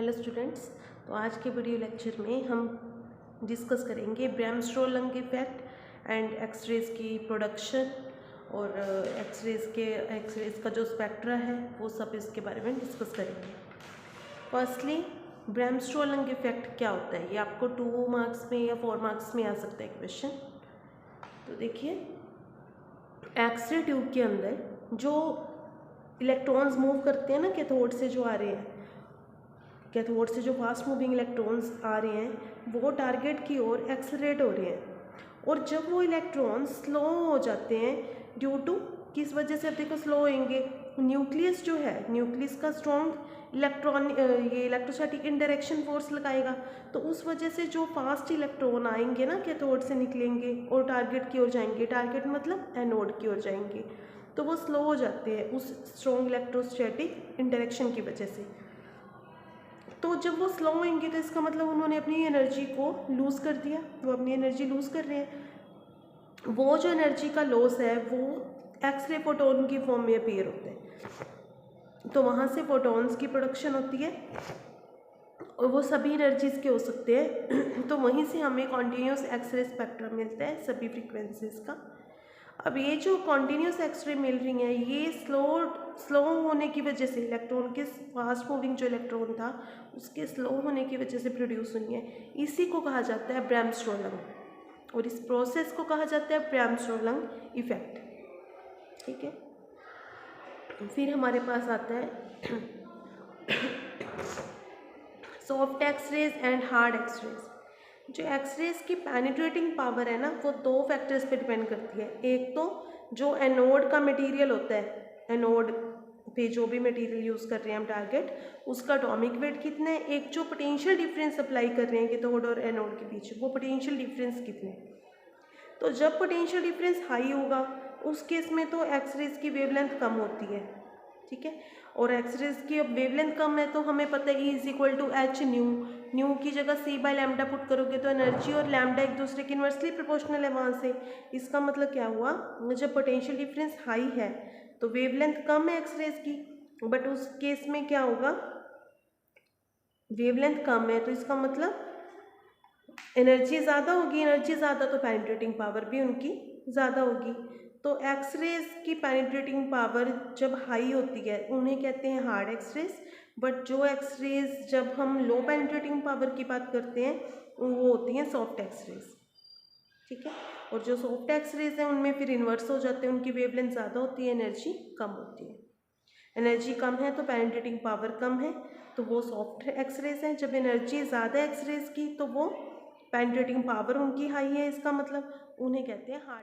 Hello students, तो आज के वीडियो लेक्चर में हम डिस्कस करेंगे ब्रैमस्ट्रोल-लंग इफेक्ट एंड एक्सरेज की प्रोडक्शन और एक्सरेज का जो स्पेक्ट्रा है वो सब इसके बारे में डिस्कस करेंगे। फर्स्टली ब्रैमस्ट्रोल-लंग इफेक्ट क्या होता है, ये आपको 2 मार्क्स में या 4 मार्क्स में आ सकता है क्वेश्चन। तो देखिए, एक्सरे ट्यूब के अंदर जो इलेक्ट्रॉन्स मूव करते हैं ना कैथोड से, जो आ रहे हैं कैथोड से जो फास्ट मूविंग इलेक्ट्रॉन्स आ रहे हैं वो टारगेट की ओर एक्सेलरेट हो रहे हैं। और जब वो इलेक्ट्रॉन्स स्लो हो जाते हैं ड्यू टू किस वजह से, अब देखो स्लो होंगे, न्यूक्लियस जो है, न्यूक्लियस का स्ट्रॉन्ग ये इलेक्ट्रोस्टैटिक इंटरेक्शन फोर्स लगाएगा। तो उस वजह से जो फास्ट इलेक्ट्रॉन आएंगे ना कैथोड से निकलेंगे और टारगेट की ओर जाएंगे, टारगेट मतलब एनोड की ओर जाएंगे, तो वो स्लो हो जाते हैं उस स्ट्रॉन्ग इलेक्ट्रोस्टैटिक इंटरेक्शन की वजह से। तो जब वो स्लो होंगे तो इसका मतलब उन्होंने अपनी एनर्जी को लूज़ कर दिया, वो अपनी एनर्जी लूज़ कर रहे हैं। वो जो एनर्जी का लॉस है वो एक्सरे फोटोन की फॉर्म में अपीयर होते हैं। तो वहाँ से फोटॉन्स की प्रोडक्शन होती है और वो सभी एनर्जीज के हो सकते हैं। तो वहीं से हमें कॉन्टीन्यूस एक्सरे स्पेक्ट्रम मिलता है सभी फ्रीक्वेंसीज का। अब ये जो कॉन्टीन्यूस एक्सरे मिल रही हैं ये स्लो होने की वजह से, इलेक्ट्रॉन के फास्ट मूविंग जो इलेक्ट्रॉन था उसके स्लो होने की वजह से प्रोड्यूस हुई हैं। इसी को कहा जाता है ब्रैमस्ट्रोल-लंग और इस प्रोसेस को कहा जाता है ब्रैमस्ट्रोल-लंग इफेक्ट। ठीक है, फिर हमारे पास आता है soft x-rays and hard x-rays. जो एक्सरेज की पेनिट्रेटिंग पावर है ना वो 2 फैक्टर्स पे डिपेंड करती है। एक तो जो एनोड का मटेरियल होता है, एनोड पे जो भी मटेरियल यूज़ कर रहे हैं हम टारगेट, उसका एटॉमिक वेट कितना है, एक जो पोटेंशियल डिफरेंस अप्लाई कर रहे हैं कैथोड और एनोड के बीच, वो पोटेंशियल डिफरेंस कितने। तो जब पोटेंशियल डिफरेंस हाई होगा उस केस में तो एक्सरेज की वेवलेंथ कम होती है। ठीक है, और एक्सरेज की अब वेवलेंथ कम है तो हमें पता है E=H न्यू की जगह C/λ पुट करोगे तो एनर्जी और लैम्डा एक दूसरे के इन्वर्सली प्रोपोर्शनल है वहाँ से। इसका मतलब क्या हुआ, जब पोटेंशियल डिफरेंस हाई है तो वेवलेंथ कम है एक्सरेज की, बट उस केस में क्या होगा, वेवलेंथ कम है तो इसका मतलब एनर्जी ज़्यादा होगी, एनर्जी ज़्यादा तो पेनिट्रेटिंग पावर भी उनकी ज़्यादा होगी। तो एक्सरेज की पेनिट्रेटिंग पावर जब हाई होती है उन्हें कहते हैं हार्ड एक्सरेज, बट जो एक्सरेज जब हम लो पेनिट्रेटिंग पावर की बात करते हैं वो होती हैं सॉफ्ट एक्सरेज। ठीक है, और जो सॉफ्ट एक्सरेज हैं उनमें फिर इन्वर्स हो जाते हैं, उनकी वेवलेंथ ज़्यादा होती है, एनर्जी कम होती है। एनर्जी कम है तो पेनिट्रेटिंग पावर कम है, तो वो सॉफ्ट एक्सरेज हैं। जब एनर्जी ज़्यादा एक्सरेज की तो वो पेनिट्रेटिंग पावर उनकी हाई है, इसका मतलब उन्हें कहते हैं हार्ड